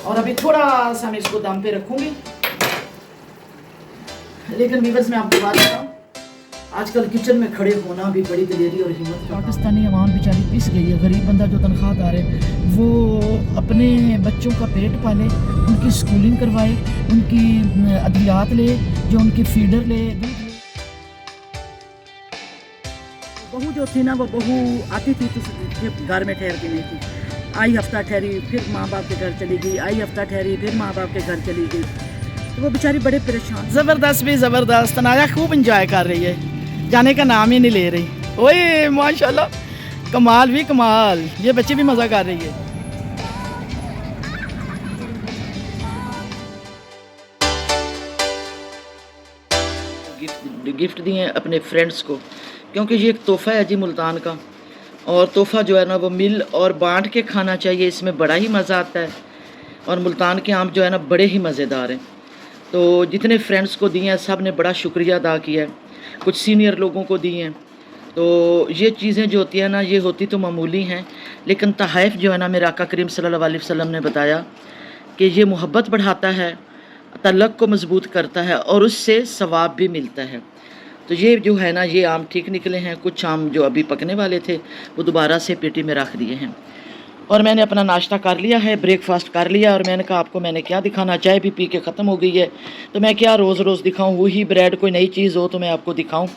और अभी थोड़ा सा मैं इसको दम पे रखूँगी। लेकिन वीवर्स मैं आपको बात बताऊँ, आजकल किचन में खड़े होना भी बड़ी दिलेरी और हिम्मत का। पाकिस्तानी अवाम बेचारी पिस गई है। गरीब बंदा जो तनख्वाहदार है वो अपने बच्चों का पेट पाले, उनकी स्कूलिंग करवाए, उनकी अद्वियात ले, जो उनकी फीडर ले। बहू जो थी ना, वो बहू आती थी तो घर में ठहरती नहीं थी। आई हफ्ता ठहरी, फिर माँ बाप के घर चली गई, आई हफ्ता ठहरी, फिर माँ बाप के घर चली गई। तो वो बेचारी बड़े परेशान। ज़बरदस्त भी ज़बरदस्त। तनाया खूब इंजॉय कर रही है, जाने का नाम ही नहीं ले रही। ओए माशाल्लाह, कमाल भी कमाल, ये बच्ची भी मज़ा कर रही है। गिफ्ट दिए अपने फ्रेंड्स को, क्योंकि ये एक तोहफ़ा है जी मुल्तान का। और तोहफ़ा जो है ना वो मिल और बांट के खाना चाहिए, इसमें बड़ा ही मज़ा आता है। और मुल्तान के आम जो है ना बड़े ही मज़ेदार हैं। तो जितने फ्रेंड्स को दिए हैं सब ने बड़ा शुक्रिया अदा किया है, कुछ सीनियर लोगों को दिए हैं। तो ये चीज़ें जो होती हैं ना, ये होती तो मामूली हैं, लेकिन तहफ़ जो है ना, मेरे आका करीम सल्लल्लाहु अलैहि वसल्लम ने बताया कि ये मोहब्बत बढ़ाता है, तल्लक़ को मज़बूत करता है और उससे सवाब भी मिलता है। तो ये जो है ना, ये आम ठीक निकले हैं। कुछ आम जो अभी पकने वाले थे वो दोबारा से पेटी में रख दिए हैं। और मैंने अपना नाश्ता कर लिया है, ब्रेकफास्ट कर लिया। और मैंने कहा आपको मैंने क्या दिखाना, चाय भी पी के ख़त्म हो गई है, तो मैं क्या रोज़ रोज़ दिखाऊं। वही ब्रेड, कोई नई चीज़ हो तो मैं आपको दिखाऊं।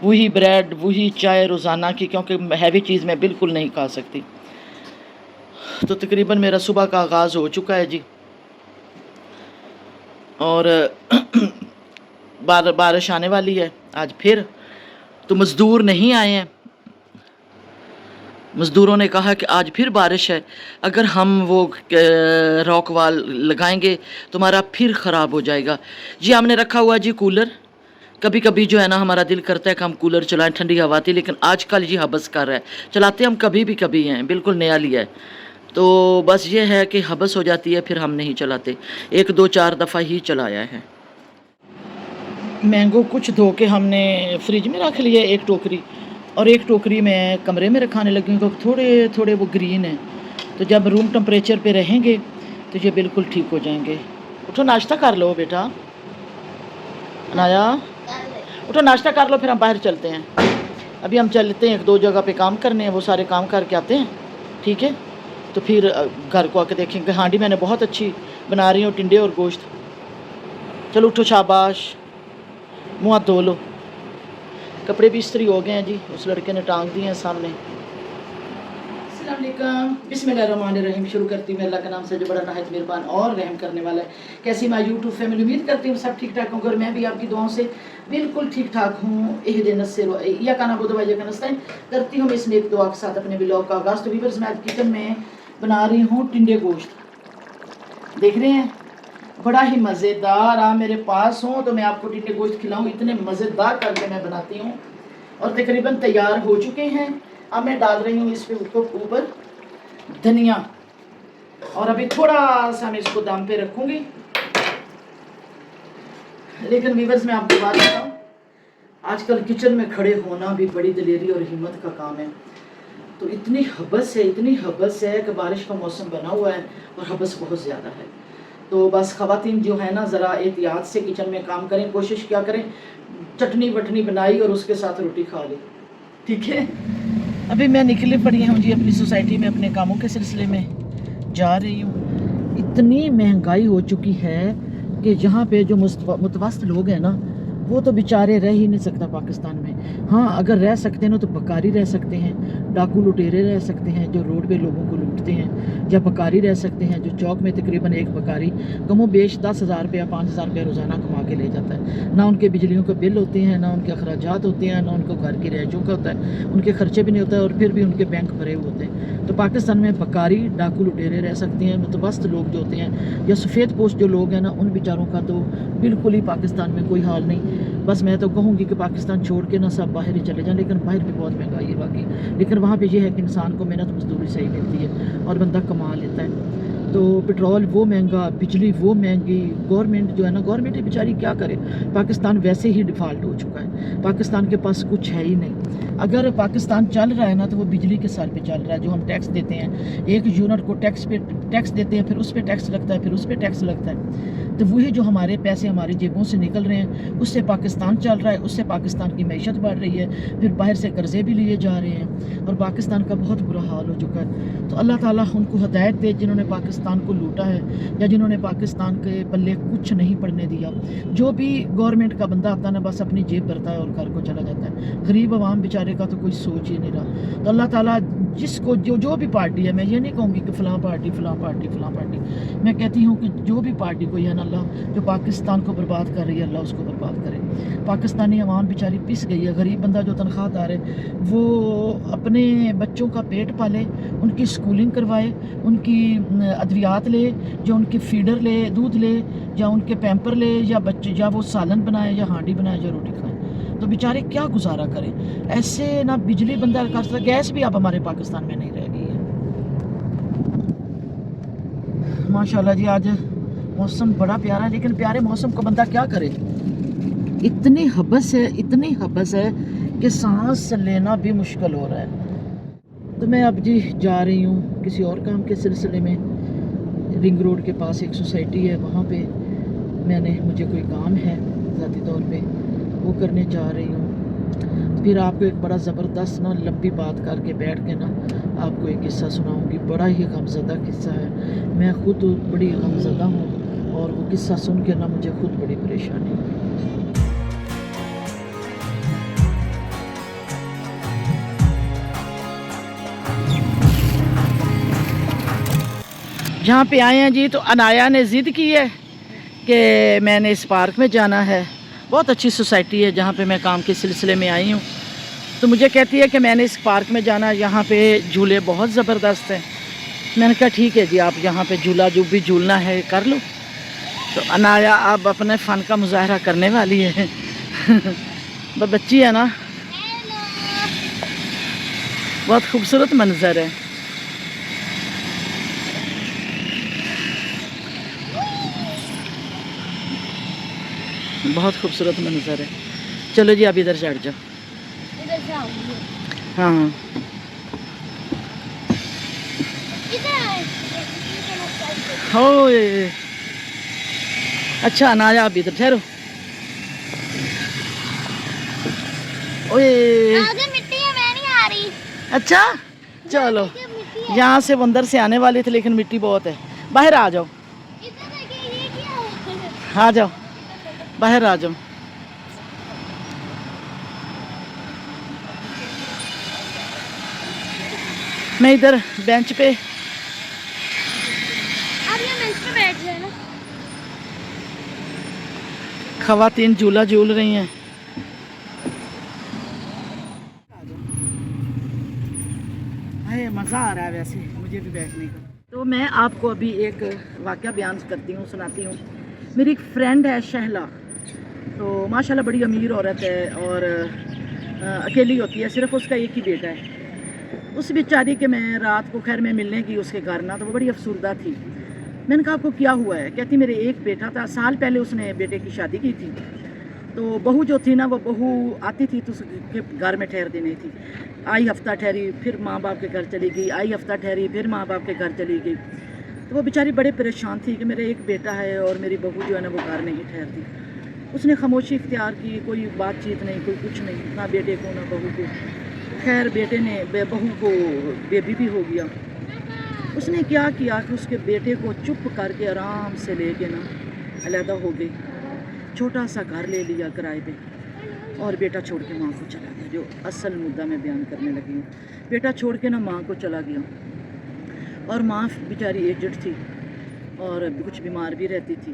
वही ब्रेड, वही चाय रोज़ाना की, क्योंकि हैवी चीज़ मैं बिल्कुल नहीं खा सकती। तो तकरीबन मेरा सुबह का आगाज़ हो चुका है जी। और बारिश आने वाली है आज फिर। तो मज़दूर नहीं आए हैं। मज़दूरों ने कहा कि आज फिर बारिश है, अगर हम वो रॉक वाल लगाएंगे तो हमारा फिर ख़राब हो जाएगा। जी हमने रखा हुआ जी कूलर। कभी कभी जो है ना हमारा दिल करता है कि हम कूलर चलाएं, ठंडी हवा आती, लेकिन आजकल जी हबस कर रहा है। चलाते हम कभी भी कभी हैं, बिल्कुल नया लिया है। तो बस ये है कि हबस हो जाती है, फिर हम नहीं चलाते। 1 2 4 दफ़ा ही चलाया है। मैंगो कुछ धो के हमने फ्रिज में रख लिया एक टोकरी, और एक टोकरी में कमरे में रखाने लगी, क्योंकि थोड़े थोड़े वो ग्रीन हैं। तो जब रूम टेम्परेचर पे रहेंगे तो ये बिल्कुल ठीक हो जाएंगे। उठो नाश्ता कर लो बेटा, अनाया उठो नाश्ता कर लो, फिर हम बाहर चलते हैं। अभी हम चलते हैं 1 2 जगह पे काम करने हैं, वो सारे काम करके आते हैं, ठीक है। तो फिर घर को आके देखेंगे। हांडी मैंने बहुत अच्छी बना रही हूँ, टिंडे और गोश्त। चलो उठो, शाबाश, मुँह हाथ धो लो। कपड़े भी इस्त्री हो गए हैं जी, उस लड़के ने टांग दिए हैं सामने। अस्सलाम वालेकुम, बिस्मिल्लाहिर्रहमानिर्रहीम। शुरू करती हूँ अल्लाह के नाम से जो बड़ा नहायत मेहरबान और रहम करने वाला है। कैसी मैं यूट्यूब फैमिली, उम्मीद करती हूँ सब ठीक ठाक होंगे और मैं भी आपकी दुआओं से बिल्कुल ठीक ठाक हूँ। या का नाम करती हूँ मैं इस नेक दुआ के साथ अपने ब्लॉग का आगाज़। तो व्यूअर्स, मैं आज किचन में बना रही हूँ टिंडे गोश्त। देख रहे हैं, बड़ा ही मज़ेदार। आप मेरे पास हों तो मैं आपको टिंडे गोश्त खिलाऊं, इतने मज़ेदार करके मैं बनाती हूँ। और तकरीबन तैयार हो चुके हैं। अब मैं डाल रही हूँ इस पे ऊपर धनिया, और अभी थोड़ा सा मैं इसको दम पे रखूँगी। लेकिन व्यूअर्स, मैं आपको बात बताऊँ, आजकल किचन में खड़े होना भी बड़ी दिलेरी और हिम्मत का काम है। तो इतनी हबस है कि बारिश का मौसम बना हुआ है और हबस बहुत ज़्यादा है। तो बस ख़वातीन जो है ना, ज़रा एहतियात से किचन में काम करें। कोशिश क्या करें, चटनी वटनी बनाई और उसके साथ रोटी खा ली, ठीक है। अभी मैं निकली पड़ी हूँ जी अपनी सोसाइटी में, अपने कामों के सिलसिले में जा रही हूँ। इतनी महंगाई हो चुकी है कि यहाँ पे जो मुतवस्सित लोग हैं ना, वो तो बेचारे रह ही नहीं सकता पाकिस्तान में। हाँ, अगर रह सकते हैं ना तो बकारी रह सकते हैं, डाकू लुटेरे रह सकते हैं जो रोड पे लोगों को लूटते हैं, या बकारी रह सकते हैं जो चौक में तकरीबन एक बकारी कमो बेश 10,000 रुपया 5,000 रुपया रोज़ाना कमा के ले जाता है। ना उनके बिजलियों के बिल होते हैं, ना उनके अखराजात होते हैं, ना उनको घर की रहायशों का होता है, उनके खर्चे भी नहीं होता है, और फिर भी उनके बैंक भरे हुए होते हैं। तो पाकिस्तान में बकारी, डाकू लुटेरे रह सकते हैं। मुतवस्सित लोग जो होते हैं या सफ़ेद पोस्ट जो लोग हैं ना, उन बेचारों का तो बिल्कुल ही पाकिस्तान में कोई हाल नहीं। बस मैं तो कहूँगी कि पाकिस्तान छोड़ के ना सब बाहर ही चले जाएं, लेकिन बाहर भी बहुत महंगाई है बाकी। लेकिन वहाँ पे ये है कि इंसान को मेहनत मजदूरी सही मिलती है और बंदा कमा लेता है। तो पेट्रोल वो महंगा, बिजली वो महंगी, गवर्नमेंट जो है ना, गवर्नमेंट बेचारी क्या करे। पाकिस्तान वैसे ही डिफ़ाल्ट हो चुका है, पाकिस्तान के पास कुछ है ही नहीं। अगर पाकिस्तान चल रहा है ना तो वो बिजली के सर पे चल रहा है। जो हम टैक्स देते हैं, एक यूनिट को टैक्स देते हैं, फिर उस पर टैक्स लगता है, फिर उस पर टैक्स लगता है। तो वही जो हमारे पैसे हमारी जेबों से निकल रहे हैं, उससे पाकिस्तान चल रहा है, उससे पाकिस्तान की मैशत बढ़ रही है, फिर बाहर से कर्जे भी लिए जा रहे हैं और पाकिस्तान का बहुत बुरा हाल हो चुका है। तो अल्लाह ताला उनको हदायत दे जिन्होंने पाकिस्तान को लूटा है या जिन्होंने पाकिस्तान के पल्ले कुछ नहीं पड़ने दिया। जो भी गवर्नमेंट का बंदा आता है ना, बस अपनी जेब भरता है और घर को चला जाता है। गरीब आवाम बेचारे का तो कोई सोच ही नहीं रहा। तो अल्लाह ताला जिसको जो भी पार्टी है, मैं ये नहीं कहूँगी कि फ़लाँ पार्टी, मैं कहती हूँ कि जो भी पार्टी कोई है ना, अल्लाह जो पाकिस्तान को बर्बाद कर रही है, अल्लाह उसको बर्बाद करे। पाकिस्तानी अवाम बेचारी पिस गई है। गरीब बंदा जो तनख्वाहदार है वो अपने बच्चों का पेट पाले, उनकी स्कूलिंग करवाए, उनकी अद्वियात ले, जो उनके फीडर ले, दूध ले, या उनके पैम्पर ले, या बच्चे या वो सालन बनाए, या हांडी बनाए, या रोटी खाएँ। तो बेचारे क्या गुजारा करें। ऐसे ना बिजली बंदा कर सकता, गैस भी अब हमारे पाकिस्तान में नहीं रह गई है। माशाल्लाह जी, आज मौसम बड़ा प्यारा है, लेकिन प्यारे मौसम को बंदा क्या करे। इतनी हबस है कि सांस लेना भी मुश्किल हो रहा है। तो मैं अब जी जा रही हूँ किसी और काम के सिलसिले में। रिंग रोड के पास एक सोसाइटी है, वहाँ पे मुझे कोई काम है ज़ाती तौर पे, वो करने जा रही हूँ। फिर आपको एक बड़ा ज़बरदस्त ना लंबी बात करके बैठ के ना आपको एक किस्सा सुनाऊंगी। बड़ा ही गमज़दा किस्सा है। मैं खुद बड़ी गमज़दा हूँ और वो किस्सा सुन के ना मुझे खुद बड़ी परेशानी हुई। जहाँ पे आए हैं जी, तो अनाया ने ज़िद की है कि मैंने इस पार्क में जाना है। बहुत अच्छी सोसाइटी है जहाँ पे मैं काम के सिलसिले में आई हूँ। तो मुझे कहती है कि मैंने इस पार्क में जाना है, यहाँ पे झूले बहुत ज़बरदस्त हैं। मैंने कहा ठीक है जी, आप यहाँ पे झूला जो भी झूलना है कर लो। तो अनाया अब अपने फ़न का मुजाहरा करने वाली है। बच्ची है ना, बहुत खूबसूरत मंजर है। बहुत खूबसूरत मंजर है। चलो जी, आप इधर चढ़ जाओ। हाँ, हो अच्छा अनाया, आप इधर ठहरो। ओए मिट्टी है, मैं नहीं आ रही। अच्छा चलो, यहाँ से वो अंदर से आने वाले थे लेकिन मिट्टी बहुत है। बाहर आ जाओ, आ जाओ, बाहर आ जाओ। मैं इधर बेंच पे, आप ये बेंच पे बैठ जाए ना। खवातीन झूला झूल रही हैं। मज़ा आ रहा है वैसे मुझे भी बैठने का। तो मैं आपको अभी एक वाक़या बयान करती हूँ, सुनाती हूँ। मेरी एक फ्रेंड है शहला, तो माशाल्लाह बड़ी अमीर औरत है और अकेली होती है, सिर्फ उसका एक ही बेटा है। उस बेचारी के मैं रात को खैर में मिलने की उसके घर ना, तो वो बड़ी अफसरदा थी। मैंने कहा आपको क्या हुआ है? कहती मेरे एक बेटा था, साल पहले उसने बेटे की शादी की थी। तो बहू जो थी ना, वो बहू आती थी तो उसके घर में ठहर देनी थी। आई हफ्ता ठहरी, फिर माँ बाप के घर चली गई, आई हफ्ता ठहरी, फिर माँ बाप के घर चली गई। तो वो बेचारी बड़े परेशान थी कि मेरा एक बेटा है और मेरी बहू जो है ना वो घर में ही ठहरती। उसने खामोशी इख्तियार की, कोई बातचीत नहीं, कोई कुछ नहीं, ना बेटे को ना बहू को। खैर बेटे ने बहू को बेबी भी हो गया। उसने क्या किया कि उसके बेटे को चुप करके आराम से लेके ना अलहदा हो गई, छोटा सा घर ले लिया किराए पे और बेटा छोड़ के माँ को चला गया। जो असल मुद्दा मैं बयान करने लगी हूँ, बेटा छोड़ के ना माँ को चला गया और माँ बेचारी एजड थी और कुछ बीमार भी रहती थी।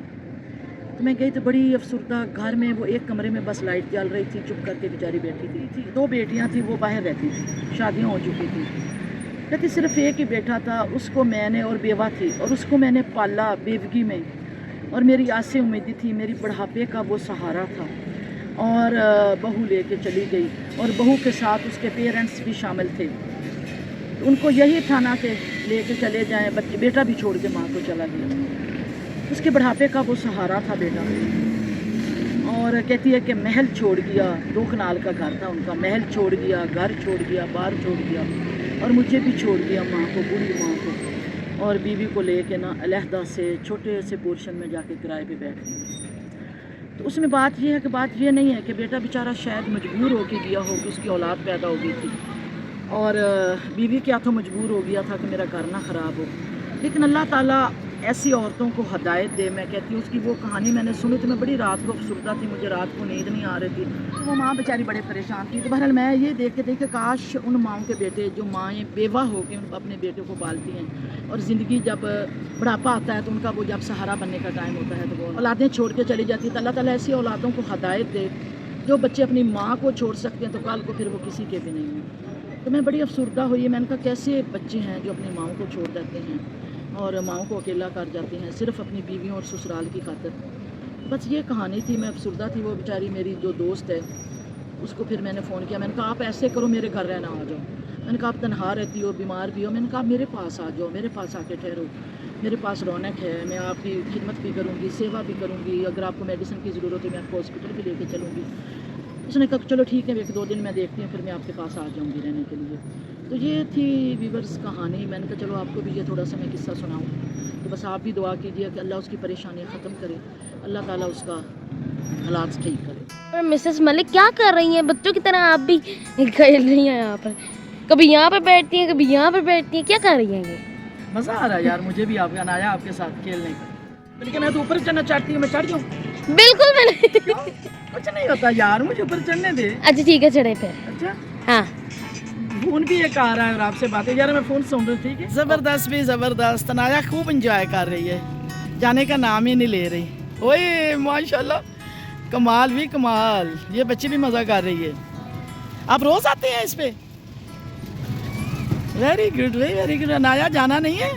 तो मैं गई तो बड़ी अफसरदा, घर में वो एक कमरे में बस लाइट जल रही थी, चुप करके बेचारी बैठी थी। दो बेटियाँ थी, वो बाहर रहती थी, शादियाँ हो चुकी थी। कहती सिर्फ एक ही बेटा था, उसको मैंने, और बेवा थी और उसको मैंने पाला बेवगी में, और मेरी आसे उम्मीदी थी, मेरी बुढ़ापे का वो सहारा था। और बहू लेके चली गई और बहू के साथ उसके पेरेंट्स भी शामिल थे। उनको यही था ना कि लेके चले जाएं, बच्चे बेटा भी छोड़ के माँ को चला गया। उसके बुढ़ापे का वो सहारा था बेटा। और कहती है कि महल छोड़ गया, 2 कनाल का घर था उनका, महल छोड़ गया, घर छोड़ गया, बार छोड़ गया और मुझे भी छोड़ दिया, माँ को, बूढ़ी माँ को, और बीवी को लेके ना अलहदा से छोटे से पोर्शन में जाके किराए पे बैठ गई। तो उसमें बात ये है कि बात ये नहीं है कि बेटा बेचारा शायद मजबूर हो के गया हो कि उसकी औलाद पैदा हो गई थी और बीवी क्या तो मजबूर हो गया था कि मेरा घर ना ख़राब हो, लेकिन अल्लाह ताला ऐसी औरतों को हदायत दे। मैं कहती हूँ उसकी वो कहानी मैंने सुनी तो मैं बड़ी रात को अफसुर्दा थी, मुझे रात को नींद नहीं आ रही थी, तो वो माँ बेचारी बड़े परेशान थी। तो बहरहाल मैं ये देख के थी कि काश उन माँओं के बेटे जो माएँ बेवा हो के अपने बेटे को पालती हैं और ज़िंदगी जब बुढ़ापा आता है तो उनका वो जब सहारा बनने का टाइम होता है तो वो औलादें छोड़ के चली जाती है। तो अल्लाह ताला ऐसी औलादों को हदायत दे, जो बच्चे अपनी माँ को छोड़ सकते हैं तो कल को फिर वो किसी के भी नहीं हैं। तो मैं बड़ी अफसुर्दा हुई, मैंने कहा कैसे बच्चे हैं जो अपनी माँओं को छोड़ देते हैं और माँओं को अकेला कर जाते हैं सिर्फ़ अपनी बीवियों और ससुराल की खातिर। बस ये कहानी थी, मैं अफसुर्दा थी। वो बेचारी मेरी जो दोस्त है उसको फिर मैंने फ़ोन किया, मैंने कहा आप ऐसे करो मेरे घर रहना आ जाओ, मैंने कहा आप तनहा रहती हो, बीमार भी हो, मैंने कहा मेरे पास आ जाओ, मेरे पास आके ठहरो, मेरे पास रौनक है, मैं आपकी खिदमत भी करूँगी, सेवा भी करूँगी, अगर आपको मेडिसिन की ज़रूरत है मैं आपको हॉस्पिटल भी लेके चलूँगी। उसने कहा चलो ठीक है, 1-2 दिन मैं देखती हूँ फिर मैं आपके पास आ जाऊँगी रहने के लिए। तो ये थी वीवर्स कहानी। मैंने कहा चलो आपको भी ये थोड़ा सा मैं किस्सा सुनाऊँ, तो बस आप भी दुआ कीजिए कि अल्लाह उसकी परेशानियाँ ख़त्म करे, अल्लाह ताला उसका हालात ठीक करे। और मिसेस मलिक क्या कर रही हैं? बच्चों की तरह आप भी खेल रही हैं यहाँ पर, कभी यहाँ पर बैठती हैं, कभी यहाँ पर बैठती हैं, क्या कर रही हैं ये? मज़ा आ रहा है यार, मुझे भी आपका आया आपके साथ खेलने का, लेकिन मैं तो ऊपर चढ़ना चाहती हूँ, मैं चढ़ जाऊँ? बिल्कुल मैंने कुछ नहीं होता यार, मुझे ऊपर चढ़ने दे। अच्छा ठीक है, चढ़े फिर। अच्छा हाँ फ़ोन भी एक आ रहा है और आपसे बातें यार, मैं फ़ोन सुन रही, ठीक है। ज़बरदस्त भी ज़बरदस्त, तनाया खूब इंजॉय कर रही है, जाने का नाम ही नहीं ले रही। ओए माशाल्लाह, कमाल भी कमाल, ये बच्ची भी मज़ा कर रही है। आप रोज़ आते हैं इस पे? Very good, very good. Anaya जाना नहीं है?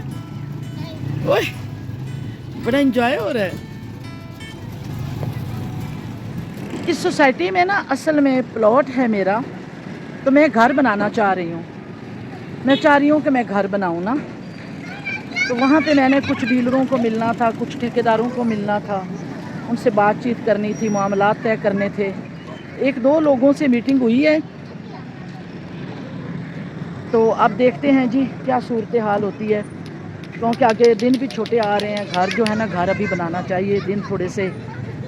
ओए बड़ा इंजॉय हो रहा है। इस सोसाइटी में ना असल में प्लॉट है मेरा, तो मैं घर बनाना चाह रही हूँ। मैं चाह रही हूँ कि मैं घर बनाऊँ ना, तो वहाँ पे मैंने कुछ डीलरों को मिलना था, कुछ ठेकेदारों को मिलना था, उनसे बातचीत करनी थी, मामलात तय करने थे। 1-2 लोगों से मीटिंग हुई है, तो अब देखते हैं जी क्या सूरत हाल होती है, क्योंकि आगे दिन भी छोटे आ रहे हैं। घर जो है ना, घर अभी बनाना चाहिए, दिन थोड़े से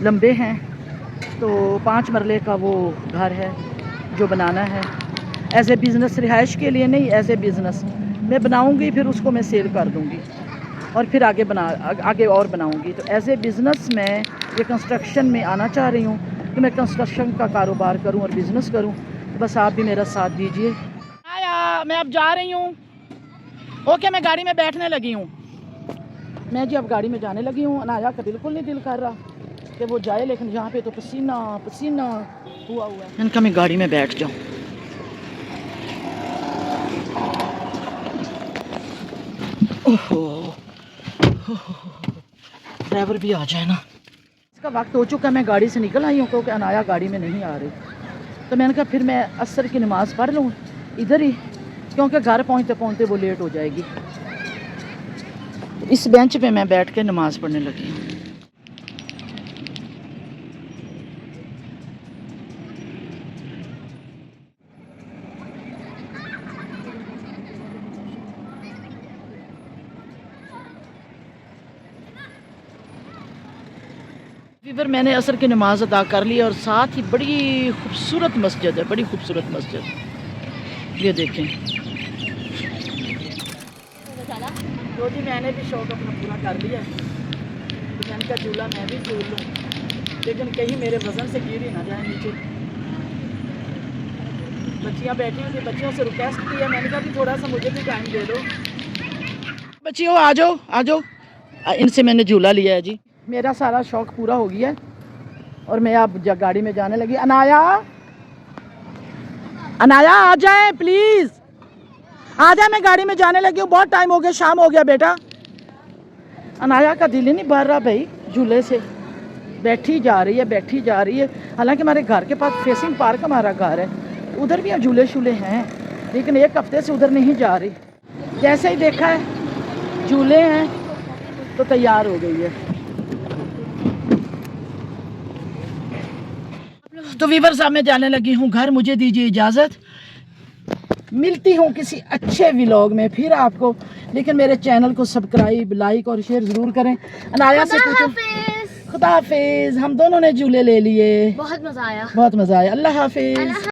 लंबे हैं। तो 5 मरले का वो घर है जो बनाना है, एज ए बिज़नेस, रिहाइश के लिए नहीं, एज ए बिज़नेस मैं बनाऊंगी, फिर उसको मैं सेल कर दूंगी और फिर आगे और बनाऊंगी। तो एज ए बिज़नेस मैं ये कंस्ट्रक्शन में आना चाह रही हूँ कि मैं कंस्ट्रक्शन का कारोबार करूँ और बिज़नेस करूँ। तो बस आप भी मेरा साथ दीजिए। आया, मैं अब जा रही हूँ। ओके, मैं गाड़ी में बैठने लगी हूँ। मैं जी अब गाड़ी में जाने लगी हूँ। अनाया का बिल्कुल नहीं दिल कर रहा कि वो जाए, लेकिन यहाँ पे तो पसीना पसीना हुआ है। इनका मैं गाड़ी में बैठ जाऊँ। ओहो, ड्राइवर भी आ जाए ना। इसका वक्त हो चुका है, मैं गाड़ी से निकल आई हूँ क्योंकि अनाया गाड़ी में नहीं आ रही। तो मैंने कहा फिर मैं असर की नमाज़ पढ़ लूँ इधर ही, क्योंकि घर पहुँचते पहुँचते वो लेट हो जाएगी। इस बेंच पे मैं बैठ के नमाज़ पढ़ने लगी हूँ। फिर मैंने असर की नमाज़ अदा कर ली और साथ ही बड़ी खूबसूरत मस्जिद है, बड़ी खूबसूरत मस्जिद। ये देखें। तो जी मैंने भी शौक़ अपना पूरा कर लिया, तो मैंने कहा झूला मैं भी झूल लूँ, लेकिन कहीं मेरे वज़न से गिर ही ना जाए नीचे। बच्चियाँ बैठी हुई थी, बच्चियों से रिक्वेस्ट किया, मैंने कहा कि थोड़ा सा मुझे भी टाइम दे दो। बच्चियों आ जाओ आ जाओ। इनसे मैंने झूला लिया है जी। मेरा सारा शौक़ पूरा हो गया और मैं अब गाड़ी में जाने लगी। अनाया, अनाया आ जाए प्लीज़, आ जाए, मैं गाड़ी में जाने लगी हूँ, बहुत टाइम हो गया, शाम हो गया बेटा। अनाया का दिल ही नहीं भर रहा भाई, झूले से बैठी जा रही है, बैठी जा रही है। हालांकि हमारे घर के पास फेसिंग पार्क हमारा घर है, उधर भी झूले शूले हैं, लेकिन 1 हफ्ते से उधर नहीं जा रही। जैसे ही देखा है झूले हैं तो तैयार हो गई है। तो वीवर्स अब मैं जाने लगी हूँ घर, मुझे दीजिए इजाज़त। मिलती हूँ किसी अच्छे व्लॉग में फिर आपको, लेकिन मेरे चैनल को सब्सक्राइब, लाइक और शेयर ज़रूर करें। अनाया से पूछो। खुदा हाफिज। हम दोनों ने झूले ले लिए, बहुत मजा आया। बहुत मज़ा आया। अल्लाह हाफिज।